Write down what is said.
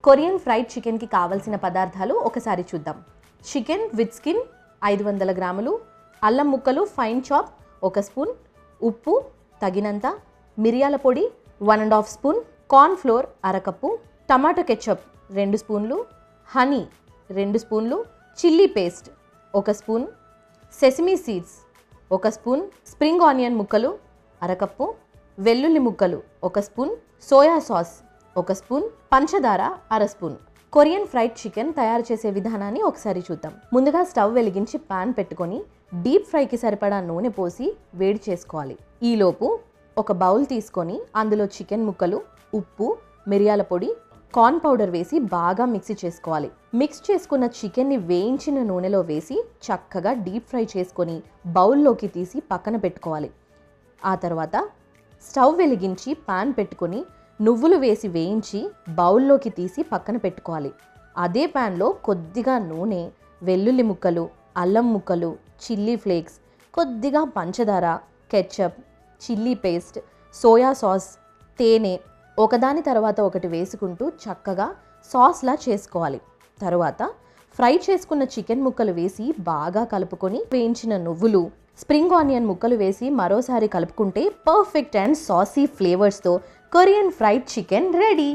Korean fried చికెన్కి కావలసిన పదార్థాలు ఒకసారి చూద్దాం. చికెన్ విత్ స్కిన్ 500 గ్రాములు, అల్లం ముక్కలు ఫైన్ చాప్ 1 స్పూన్, ఉప్పు తగినంత, మిరియాల పొడి 1½ స్పూన్, కార్న్ ఫ్లోర్ అరకప్పు, టమాటో కెచప్ 2 స్పూన్లు, హనీ 2 స్పూన్లు, chilli paste 1 spoon, sesame seeds 1 spoon, spring onion ముక్కలు అరకప్పు, వెల్లుల్లి ముక్కలు 1 స్పూన్, సోయా సాస్ 1 స్పూన్, పంచదార అర స్పూన్. కొరియన్ ఫ్రైడ్ చికెన్ తయారు చేసే విధానాన్ని ఒకసారి చూద్దాం. ముందుగా స్టవ్ వెలిగించి పాన్ పెట్టుకొని డీప్ ఫ్రైకి సరిపడా నూనె పోసి వేడి చేసుకోవాలి. ఈలోపు ఒక బౌల్ తీసుకొని అందులో చికెన్ ముక్కలు, ఉప్పు, మిరియాల పొడి, కార్న్ పౌడర్ వేసి బాగా మిక్సీ చేసుకోవాలి. మిక్స్ చేసుకున్న చికెన్ని వేయించిన నూనెలో వేసి చక్కగా డీప్ ఫ్రై చేసుకొని బౌల్లోకి తీసి పక్కన పెట్టుకోవాలి. ఆ తర్వాత స్టవ్ వెలిగించి పాన్ పెట్టుకొని నువ్వులు వేసి వేయించి బౌల్లోకి తీసి పక్కన పెట్టుకోవాలి. అదే ప్యాన్లో కొద్దిగా నూనె, వెల్లుల్లి ముక్కలు, అల్లం ముక్కలు, చిల్లీ ఫ్లేక్స్, కొద్దిగా పంచదార, ketchup, chilli paste, soya sauce, తేనె ఒకదాని తర్వాత ఒకటి వేసుకుంటూ చక్కగా సాస్లా చేసుకోవాలి. తరువాత ఫ్రై చేసుకున్న చికెన్ ముక్కలు వేసి బాగా కలుపుకొని వేయించిన నువ్వులు, స్ప్రింగ్ ఆనియన్ ముక్కలు వేసి మరోసారి కలుపుకుంటే పర్ఫెక్ట్ అండ్ సాసీ ఫ్లేవర్స్తో కొరియన్ ఫ్రైడ్ చికెన్ రెడీ.